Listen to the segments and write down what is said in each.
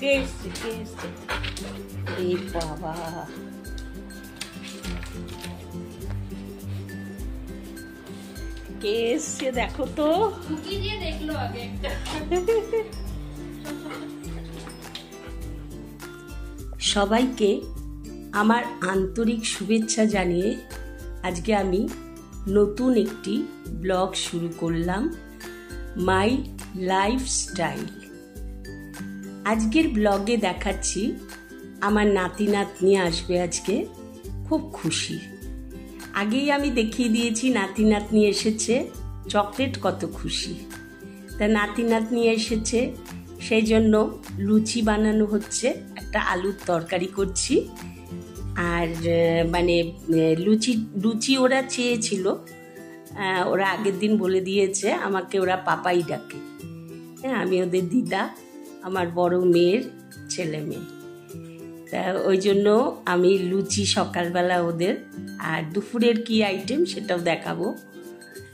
কে এসছে এই বাবা, কে এসছে দেখো তো। দেখলো আগে একটা। সবাইকে আমার আন্তরিক শুভেচ্ছা জানিয়ে আজকে আমি নতুন একটি ব্লগ শুরু করলাম, মাই লাইফস্টাইল। আজকের ব্লগে দেখাচ্ছি আমার নাতি নাতনি আসবে আজকে, খুব খুশি। আগেই আমি দেখিয়ে দিয়েছি নাতি নাতনি এসেছে, চকলেট কত খুশি। তা নাতি নাতনি এসেছে সেই জন্য লুচি বানানো হচ্ছে, একটা আলুর তরকারি করছি। আর মানে লুচি ওরা চেয়েছিল, ওরা আগের দিন বলে দিয়েছে আমাকে ওরা পাপাই ডাকে। হ্যাঁ, আমি ওদের দিদা, আমার বড় মেয়ের ছেলে মেয়ে। তা ওই জন্য আমি লুচি সকালবেলা ওদের, আর দুপুরের কি আইটেম সেটাও দেখাবো।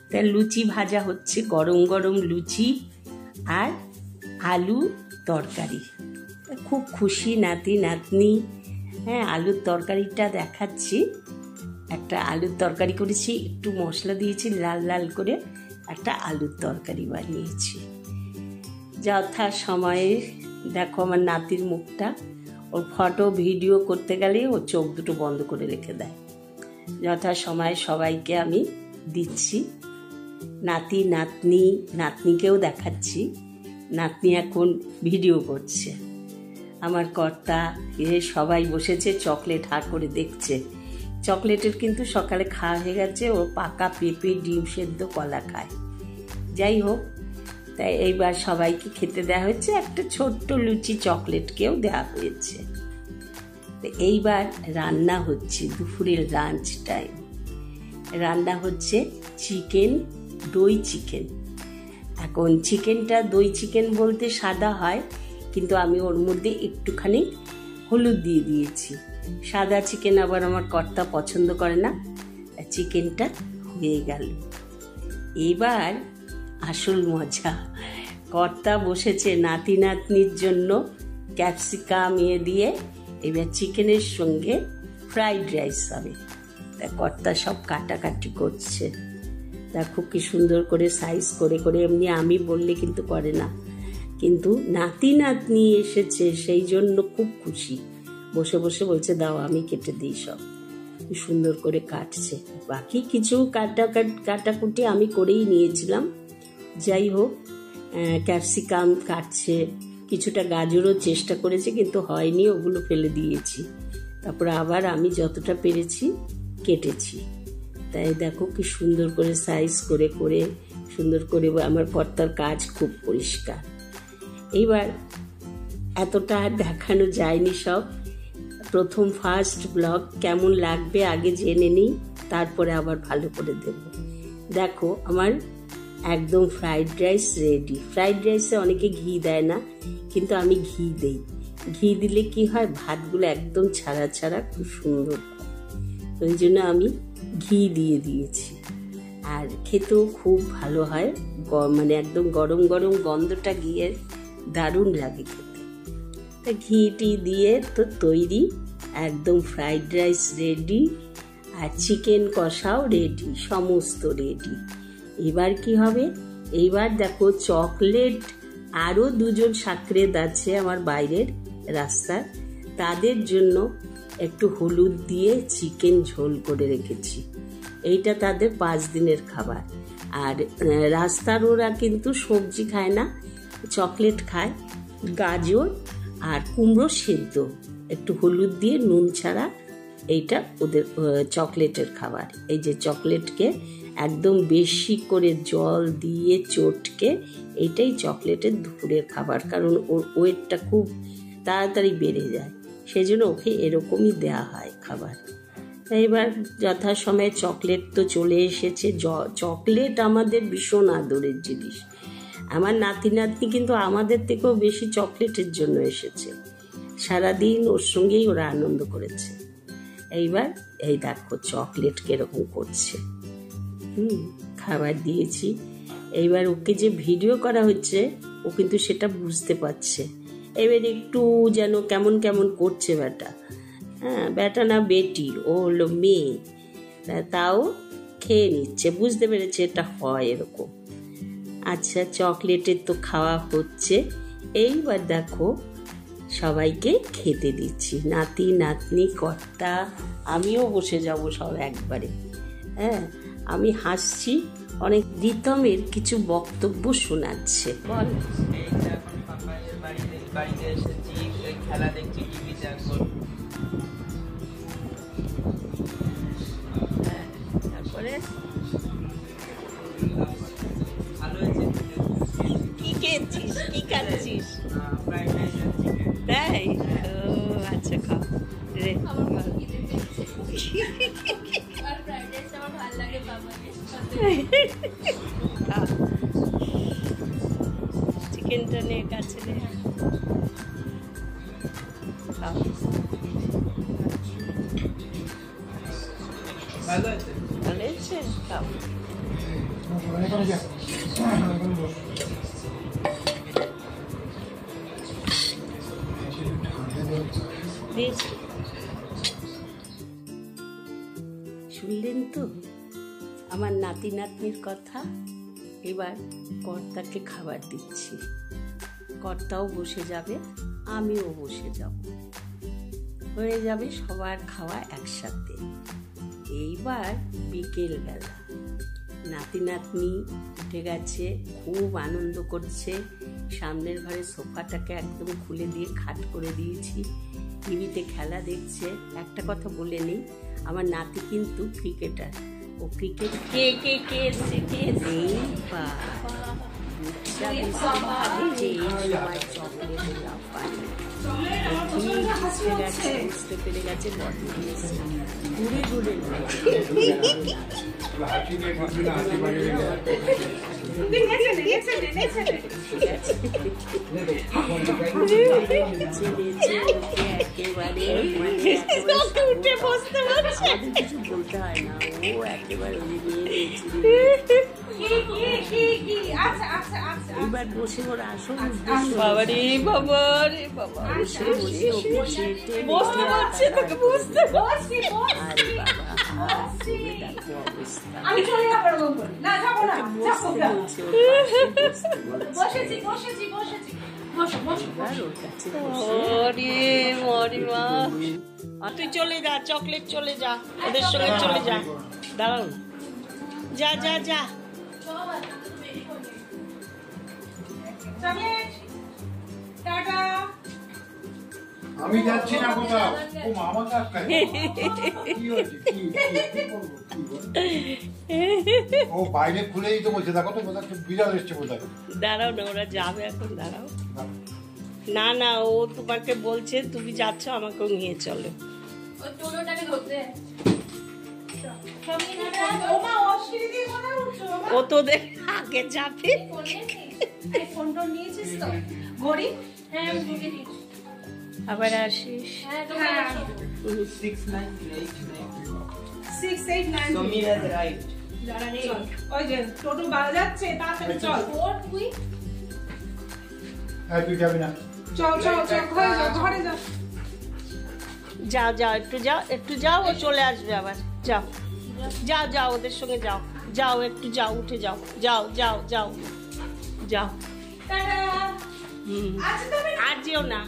তা লুচি ভাজা হচ্ছে, গরম গরম লুচি আর আলু তরকারি। খুব খুশি নাতি নাতনি। হ্যাঁ, আলুর তরকারিটা দেখাচ্ছি। একটা আলুর তরকারি করেছি, একটু মশলা দিয়েছি লাল লাল করে, একটা আলুর তরকারি বানিয়েছি। যথা সময়ে দেখো আমার নাতির মুখটা, ওর ফটো ভিডিও করতে গেলে ও চোখ দুটো বন্ধ করে রেখে দেয়। যথা সময়ে সবাইকে আমি দিচ্ছি, নাতি নাতনি, নাতনিকেও দেখাচ্ছি। নাতনি এখন ভিডিও করছে। আমার কর্তা সবাই বসেছে চকলেট হা করে দেখছে। চকলেটের কিন্তু সকালে খাওয়া হয়ে গেছে, ও পাকা পেঁপে, ডিম সেদ্ধ, কলা খায়। যাই হোক, তাই এইবার সবাইকে খেতে দেওয়া হয়েছে, একটা ছোট্ট লুচি চকলেটকেও দেওয়া হয়েছে। এইবার রান্না হচ্ছে, দুপুরের লাঞ্চ টাইম। রান্না হচ্ছে চিকেন, দই চিকেন। এখন চিকেনটা দই চিকেন বলতে সাদা হয়, কিন্তু আমি ওর মধ্যে একটুখানি হলুদ দিয়ে দিয়েছি। সাদা চিকেন আবার আমার কর্তা পছন্দ করে না। চিকেনটা হয়ে গেল। এবার আসল মজা, কর্তা বসেছে নাতি নাতনির জন্য ক্যাপসিকাম দিয়ে, এবার চিকেনের সঙ্গে ফ্রাইড রাইস হবে। তা কর্তা সব কাটাকাটি করছে। দেখো কি সুন্দর করে সাইজ করে করে, এমনি আমি বললে কিন্তু করে না, কিন্তু নাতি নাতনি এসেছে সেই জন্য খুব খুশি। বসে বসে বলছে দাও আমি কেটে দিই, সব সুন্দর করে কাটছে। বাকি কিছু কাটাকুটি আমি করেই নিয়েছিলাম। যাই হোক, ক্যাপসিকাম কাটছে, কিছুটা গাজরও চেষ্টা করেছে কিন্তু হয়নি, ওগুলো ফেলে দিয়েছি। তারপর আবার আমি যতটা পেরেছি কেটেছি। তাই দেখো কি সুন্দর করে সাইজ করে করে সুন্দর করে, আমার কর্তার কাজ খুব পরিষ্কার। এইবার এতটা দেখানো যায়নি সব, প্রথম ফার্স্ট ব্লগ, কেমন লাগবে আগে জেনে নিই, তারপরে আবার ভালো করে দেব। দেখো আমার একদম ফ্রাইড রাইস রেডি। ফ্রাইড রাইসে অনেকে ঘি দেয় না, কিন্তু আমি ঘি দেই। ঘি দিলে কি হয়, ভাতগুলো একদম ছাড়া ছাড়া খুব সুন্দর হয়। ওই জন্য আমি ঘি দিয়ে দিয়েছি, আর খেতেও খুব ভালো হয়। মানে একদম গরম গরম গন্ধটা ঘিয়ের দারুণ লাগে খেতে। তা ঘিটি দিয়ে তো তৈরি, একদম ফ্রাইড রাইস রেডি, আর চিকেন কষাও রেডি, সমস্ত রেডি। এবার কি হবে, এইবার দেখো চকলেট, আরও দুজন সাকরেদ আছে আমার বাইরের রাস্তার, তাদের জন্য একটু হলুদ দিয়ে চিকেন ঝোল করে রেখেছি। এইটা তাদের 5 দিনের খাবার। আর রাস্তার ওরা কিন্তু সবজি খায় না, চকলেট খায়, গাজর আর কুমড়ো সেদ্ধ, একটু হলুদ দিয়ে নুন ছাড়া, এইটা ওদের চকলেটের খাবার। এই যে চকলেটকে একদম বেশি করে জল দিয়ে চটকে, এইটাই চকলেটের দুপুরের খাবার, কারণ ওর ওয়েটটা খুব তাড়াতাড়ি বেড়ে যায়, সেজন্য ওকে এরকমই দেয়া হয় খাবার। তাই এবার যথাসময়ে চকলেট তো চলে এসেছে। চকলেট আমাদের ভীষণ আদরের জিনিস। আমার নাতি নাতনি কিন্তু আমাদের থেকেও বেশি চকলেটের জন্য এসেছে। সারাদিন ওর সঙ্গেই ওরা আনন্দ করেছে। এইবার এই দেখো চকলেট কিরকম করছে, খাবার দিয়েছি। এইবার ওকে যে ভিডিও করা হচ্ছে, ও কিন্তু সেটা বুঝতে পারছে। এবার একটু যেন কেমন কেমন করছে বেটা। হ্যাঁ, বেটা না বেটি, ও হলো মেয়ে, তাও খেয়ে নিচ্ছে, বুঝতে পেরেছে এটা হয় এরকম। আচ্ছা, চকলেটের তো খাওয়া হচ্ছে, এইবার দেখো সবাইকে খেতে দিচ্ছি, নাতি নাতনি কর্তা, আমিও বসে যাব সব একবারে। হ্যাঁ, আমি হাসছি, অনেক রিতমের কিছু বক্তব্য শোনাচ্ছে। বল। বাড়িতে এসেছি, খেলা দেখছি টিভিতে এখন। তারপরে ভালো হয়েছে। কি খেয়েছিস, কি খাচ্ছিস? ফ্রাইড রাইস আর চিকেন। তাই? ও আচ্ছা, খাও রে। আর ফ্রাইড রাইস আমার ভালো লাগে বাবাকে। চিকেনটা নে, কাছে নে। খাও। ভালো হয়েছে। ভালো হয়েছে? খাও। দিয়েছি। শুনলেন তো আমার নাতি নাতনির কথা। এবার কর্তাকে খাবার দিচ্ছি, কর্তাও বসে যাবে, আমিও বসে যাব, হয়ে যাবে সবার খাওয়া একসাথে। এইবার বিকেলবেলা নাতি নাতনি উঠে গেছে, খুব আনন্দ করছে। সামনের ঘরে সোফাটাকে একদম খুলে দিয়ে খাট করে দিয়েছি, টিভিতে খেলা দেখছে। একটা কথা বলে নেই, আমার নাতি কিন্তু ক্রিকেটার, ও ক্রিকেট কে কে কে এসছে, কে বুঝতে পেরে গেছে, ঘুরে ঘুরে কিছু বলতে হয় না, ও একেবারে এবার বসে ওর আসল বাবারে বাবা রে বাবা, বসে বসে বুঝতে পারছি তোকে, বুঝতে পারছি। আরে বাবা, দেখো অবস্থা। আমি চলে যাবো, না যাবো না, বসতে বলছে, বসেছি বসেছি বসেছি, বসো বসো। ওর কাছে ওরে মরি মা, তুই চলে যা, চকলেট চলে যা, ওদের সঙ্গে চলে যা। দাঁড়াও, যা যা যা। Chocolate tata. আমি যাচ্ছি না কোথাও, ও মামা কাকা কি হয়েছে, কি করবো, কি বল? ও বাইরে খুলেই তো বলছে, দেখো তো বোধহয় বিড়াল এসছে বোধহয়। দাঁড়াও না, ওরা যাবে এখন, দাঁড়াও। না না, ও তোমাকে বলছে তুমি যাচ্ছ, আমাকেও নিয়ে চলো। ওই টোটোটাকে ধরতে। ও তোদের আগে যাবে। ফোনটা নিয়েছিস তো? ঘড়ি? হ্যাঁ, আমি ঢুকে দিয়েছি। আবার আসিস। হ্যাঁ, তোমার 689. Samir has right. ওই যে টোটো বাজাচ্ছে, তাড়াতাড়ি চল। ওর তুই হ্যাঁ, তুই যাবি না? চল চল চল, ঘরে যা, ঘরে যা। যাও যাও, একটু যাও, একটু যাও, ও চলে আসবে আবার। যাও যাও যাও, ওদের সঙ্গে যাও, যাও একটু যাও, উঠে যাও, যাও যাও যাও যাও। টাটা। হুম, আচ্ছা তুমি আর যেও না,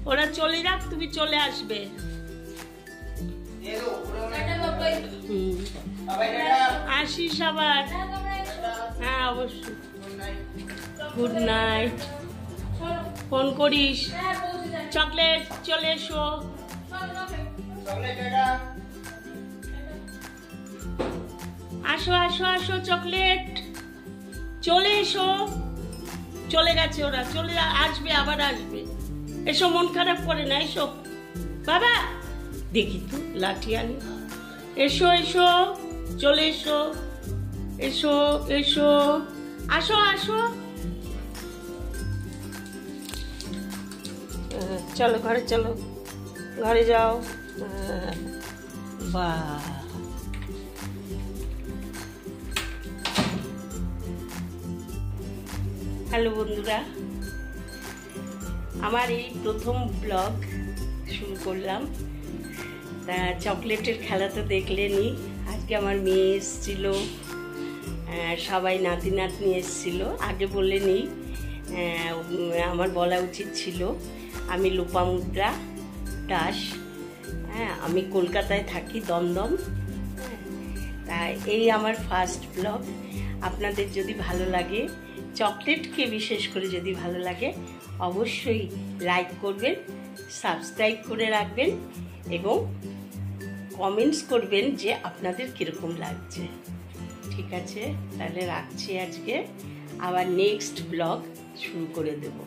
ওরা চলে যাক, তুমি চলে আসবে। টাটা বাবাই। হুম, আসিস আবার। হ্যাঁ অবশ্যই, গুড নাইট। ফোন করিস। হ্যাঁ, পৌঁছে যাই। চকলেট চলে এসো। আসো আসো আসো, চকলেট চলে এসো। চলে গেছে ওরা, চলে আসবে, আবার আসবে। এসো, মন খারাপ করে না, এসো বাবা। দেখি তো লাঠি আনি। এসো এসো, চলে এসো, এসো এসো, আসো আসো। চলো ঘরে, চলো ঘরে যাও। বাহ, হ্যালো বন্ধুরা, আমার এই প্রথম ব্লগ শুরু করলাম। তা চকলেটের খেলা তো দেখলেনই। আজকে আমার মেয়ে এসেছিলো, সবাই নাতি নাতনি এসেছিলো। আগে বলে নিই, আমার বলা উচিত ছিল, আমি লোপামুদ্রা দাস। হ্যাঁ, আমি কলকাতায় থাকি, দমদম। তাই এই আমার ফার্স্ট ব্লগ। আপনাদের যদি ভালো লাগে, চকলেটকে বিশেষ করে যদি ভালো লাগে, অবশ্যই লাইক করবেন, সাবস্ক্রাইব করে রাখবেন এবং কমেন্টস করবেন যে আপনাদের কীরকম লাগছে। ঠিক আছে, তাহলে রাখছি আজকে, আবার নেক্সট ব্লগ শুরু করে দেব।